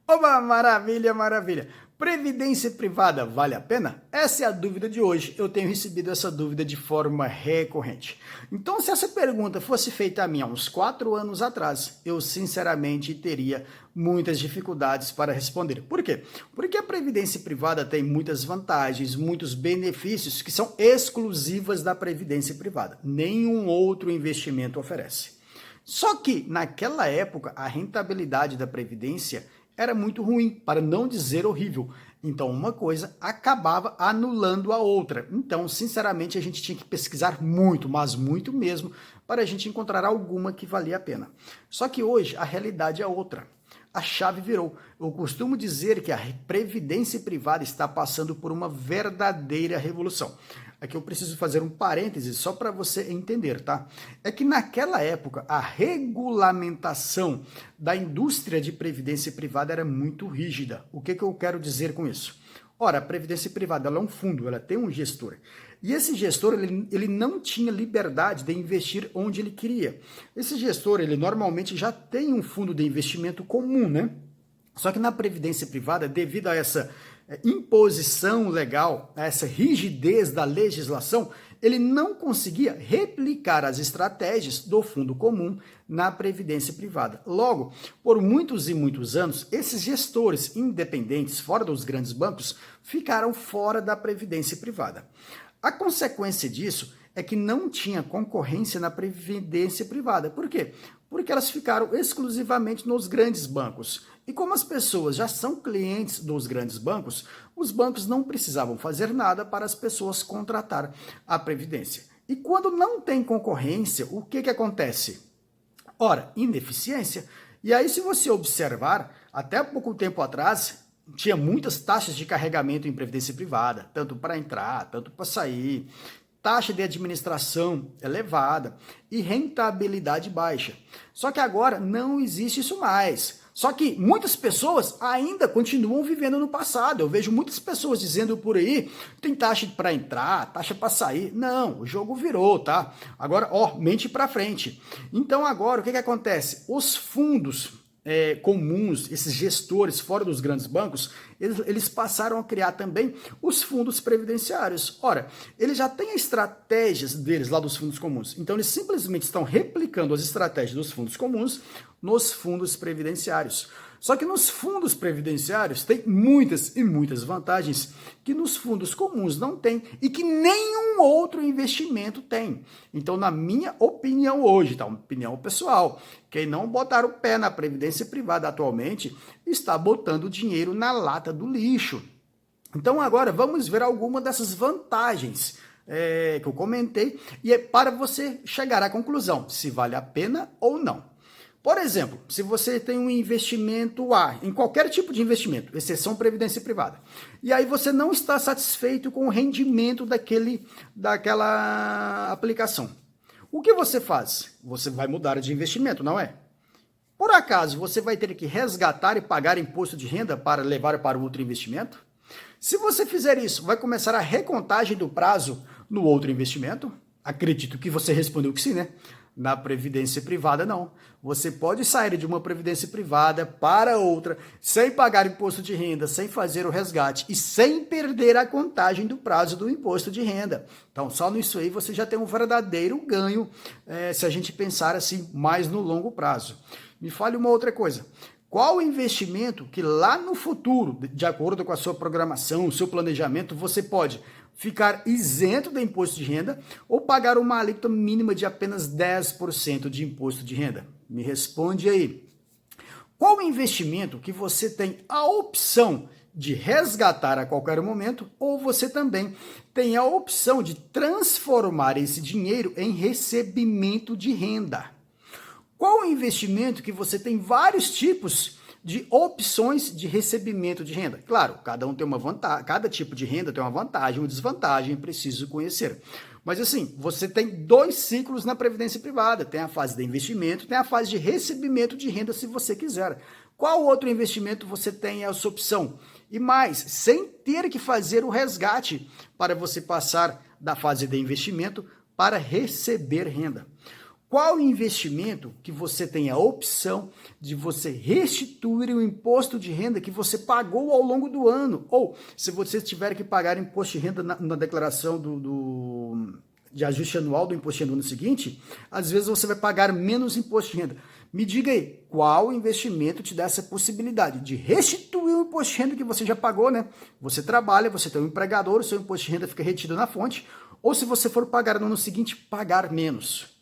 Oba, maravilha, maravilha. Previdência privada vale a pena? Essa é a dúvida de hoje. Eu tenho recebido essa dúvida de forma recorrente. Então, se essa pergunta fosse feita a mim há uns 4 anos atrás, eu sinceramente teria muitas dificuldades para responder. Por quê? Porque a previdência privada tem muitas vantagens, muitos benefícios que são exclusivas da previdência privada. Nenhum outro investimento oferece. Só que, naquela época, a rentabilidade da previdência era muito ruim, para não dizer horrível. Então, uma coisa acabava anulando a outra. Então, sinceramente, a gente tinha que pesquisar muito, mas muito mesmo, para a gente encontrar alguma que valia a pena. Só que hoje, a realidade é outra. A chave virou. Eu costumo dizer que a previdência privada está passando por uma verdadeira revolução. Aqui eu preciso fazer um parêntese só para você entender, tá? É que naquela época a regulamentação da indústria de previdência privada era muito rígida. O que eu quero dizer com isso? Ora, a previdência privada ela é um fundo, ela tem um gestor. E esse gestor ele não tinha liberdade de investir onde ele queria. Esse gestor ele normalmente já tem um fundo de investimento comum, né? Só que na previdência privada, devido a essa imposição legal, a essa rigidez da legislação, ele não conseguia replicar as estratégias do fundo comum na previdência privada. Logo, por muitos e muitos anos, esses gestores independentes, fora dos grandes bancos, ficaram fora da previdência privada. A consequência disso é que não tinha concorrência na previdência privada. Por quê? Porque elas ficaram exclusivamente nos grandes bancos. E como as pessoas já são clientes dos grandes bancos, os bancos não precisavam fazer nada para as pessoas contratar a previdência. E quando não tem concorrência, o que acontece? Ora, ineficiência. E aí, se você observar, até pouco tempo atrás, tinha muitas taxas de carregamento em previdência privada, tanto para entrar, tanto para sair, taxa de administração elevada e rentabilidade baixa. Só que agora não existe isso mais. Só que muitas pessoas ainda continuam vivendo no passado. Eu vejo muitas pessoas dizendo por aí, tem taxa para entrar, taxa para sair. Não, o jogo virou, tá? Agora, mente para frente. Então agora, o que acontece? Os fundos comuns, esses gestores fora dos grandes bancos, eles passaram a criar também os fundos previdenciários. Ora, eles já têm estratégias deles lá dos fundos comuns, então eles simplesmente estão replicando as estratégias dos fundos comuns nos fundos previdenciários. Só que nos fundos previdenciários tem muitas e muitas vantagens que nos fundos comuns não tem e que nenhum outro investimento tem. Então, na minha opinião hoje, tá? Uma opinião pessoal, quem não botar o pé na previdência privada atualmente está botando dinheiro na lata do lixo. Então, agora vamos ver alguma dessas vantagens que eu comentei e é para você chegar à conclusão se vale a pena ou não. Por exemplo, se você tem um investimento A, em qualquer tipo de investimento, exceção previdência privada, e aí você não está satisfeito com o rendimento daquela aplicação, o que você faz? Você vai mudar de investimento, não é? Por acaso, você vai ter que resgatar e pagar imposto de renda para levar para o outro investimento? Se você fizer isso, vai começar a recontagem do prazo no outro investimento? Acredito que você respondeu que sim, né? Na previdência privada, não. Você pode sair de uma previdência privada para outra sem pagar imposto de renda, sem fazer o resgate e sem perder a contagem do prazo do imposto de renda. Então, só nisso aí você já tem um verdadeiro ganho, se a gente pensar assim, mais no longo prazo. Me fale uma outra coisa. Qual investimento que lá no futuro, de acordo com a sua programação, o seu planejamento, você pode ficar isento do imposto de renda ou pagar uma alíquota mínima de apenas 10% de imposto de renda? Me responde aí. Qual investimento que você tem a opção de resgatar a qualquer momento ou você também tem a opção de transformar esse dinheiro em recebimento de renda? Qual o investimento que você tem vários tipos de opções de recebimento de renda? Claro, cada um tem uma vantagem, cada tipo de renda tem uma vantagem, uma desvantagem, preciso conhecer. Mas assim, você tem 2 ciclos na previdência privada, tem a fase de investimento, tem a fase de recebimento de renda se você quiser. Qual outro investimento você tem essa opção? E mais, sem ter que fazer o resgate para você passar da fase de investimento para receber renda. Qual investimento que você tem a opção de você restituir o imposto de renda que você pagou ao longo do ano? Ou, se você tiver que pagar imposto de renda na declaração de ajuste anual do imposto de renda no ano seguinte, às vezes você vai pagar menos imposto de renda. Me diga aí, qual investimento te dá essa possibilidade de restituir o imposto de renda que você já pagou, né? Você trabalha, você tem um empregador, o seu imposto de renda fica retido na fonte, ou se você for pagar no ano seguinte, pagar menos.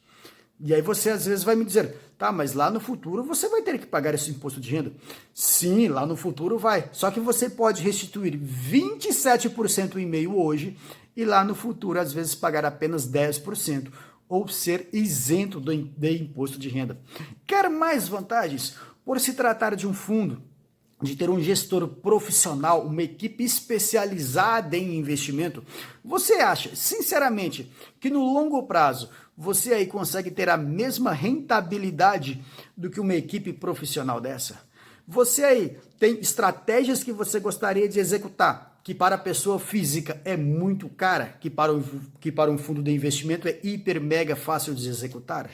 E aí você às vezes vai me dizer, tá, mas lá no futuro você vai ter que pagar esse imposto de renda. Sim, lá no futuro vai. Só que você pode restituir 27,5% hoje e lá no futuro às vezes pagar apenas 10% ou ser isento de imposto de renda. Quer mais vantagens? Por se tratar de um fundo, de ter um gestor profissional, uma equipe especializada em investimento, você acha, sinceramente, que no longo prazo você aí consegue ter a mesma rentabilidade do que uma equipe profissional dessa? Você aí tem estratégias que você gostaria de executar, que para a pessoa física é muito cara, que para um fundo de investimento é hiper mega fácil de executar?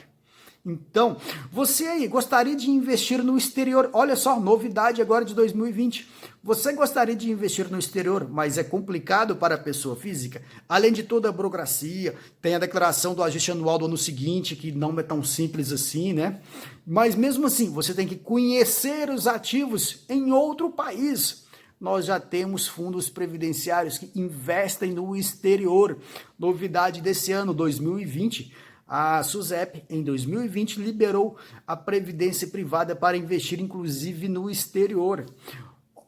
Então, você aí gostaria de investir no exterior? Olha só, novidade agora de 2020. Você gostaria de investir no exterior, mas é complicado para a pessoa física? Além de toda a burocracia, tem a declaração do ajuste anual do ano seguinte, que não é tão simples assim, né? Mas mesmo assim, você tem que conhecer os ativos em outro país. Nós já temos fundos previdenciários que investem no exterior. Novidade desse ano, 2020. A SUSEP, em 2020, liberou a previdência privada para investir, inclusive, no exterior.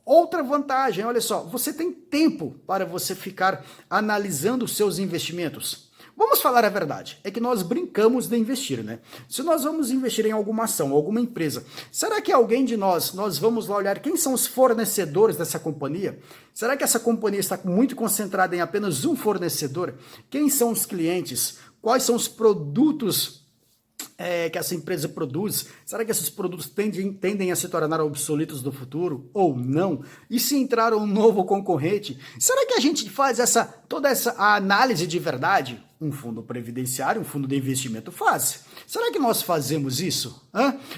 Outra vantagem, olha só, você tem tempo para você ficar analisando os seus investimentos. Vamos falar a verdade, é que nós brincamos de investir, né? Se nós vamos investir em alguma ação, alguma empresa, será que alguém de nós vamos lá olhar quem são os fornecedores dessa companhia? Será que essa companhia está muito concentrada em apenas um fornecedor? Quem são os clientes? Quais são os produtos que essa empresa produz? Será que esses produtos tendem a se tornar obsoletos no futuro ou não? E se entrar um novo concorrente, será que a gente faz toda essa análise de verdade? Um fundo previdenciário, um fundo de investimento faz. Será que nós fazemos isso?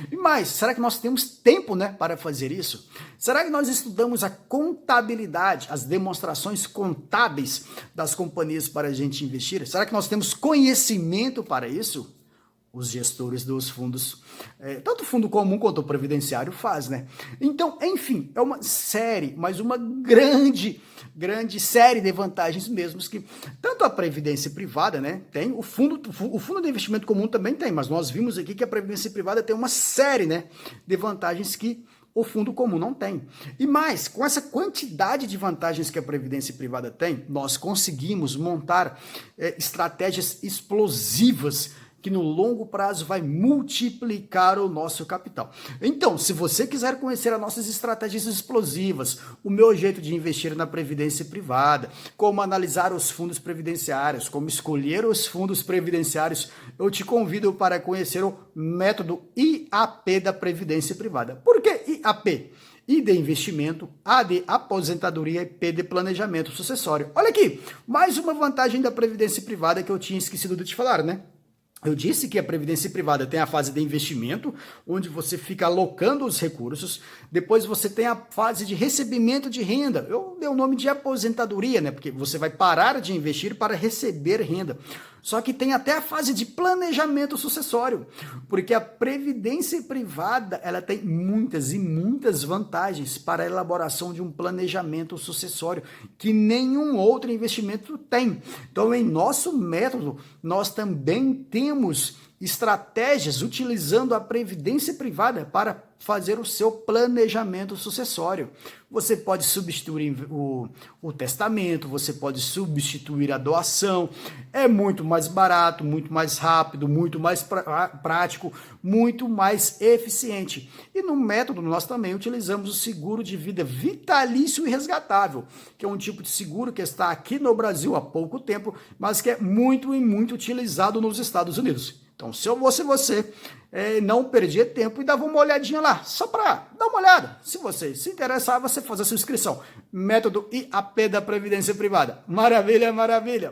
E mais, será que nós temos tempo, né, para fazer isso? Será que nós estudamos a contabilidade, as demonstrações contábeis das companhias para a gente investir? Será que nós temos conhecimento para isso? Os gestores dos fundos, tanto o fundo comum quanto o previdenciário faz, né? Então, enfim, é uma série, mas uma grande série de vantagens mesmo que tanto a previdência privada, né, tem, o fundo de investimento comum também tem, mas nós vimos aqui que a previdência privada tem uma série, né, de vantagens que o fundo comum não tem. E mais, com essa quantidade de vantagens que a previdência privada tem, nós conseguimos montar estratégias explosivas que no longo prazo vai multiplicar o nosso capital. Então, se você quiser conhecer as nossas estratégias explosivas, o meu jeito de investir na previdência privada, como analisar os fundos previdenciários, como escolher os fundos previdenciários, eu te convido para conhecer o método IAP da previdência privada. Por que IAP? I de investimento, A de aposentadoria e P de planejamento sucessório. Olha aqui, mais uma vantagem da previdência privada que eu tinha esquecido de te falar, né? Eu disse que a previdência privada tem a fase de investimento, onde você fica alocando os recursos. Depois você tem a fase de recebimento de renda. Eu dei o nome de aposentadoria, né? Porque você vai parar de investir para receber renda. Só que tem até a fase de planejamento sucessório, porque a previdência privada ela tem muitas e muitas vantagens para a elaboração de um planejamento sucessório que nenhum outro investimento tem. Então, em nosso método, nós também temos estratégias utilizando a previdência privada para fazer o seu planejamento sucessório. Você pode substituir o testamento, você pode substituir a doação, é muito mais barato, muito mais rápido, muito mais prático, muito mais eficiente. E no método nós também utilizamos o seguro de vida vitalício e resgatável, que é um tipo de seguro que está aqui no Brasil há pouco tempo, mas que é muito e muito utilizado nos Estados Unidos. Então, se eu fosse você, não perdia tempo e dava uma olhadinha lá, só para dar uma olhada. Se você se interessar, você faz a sua inscrição. Método IAP da Previdência Privada. Maravilha, maravilha!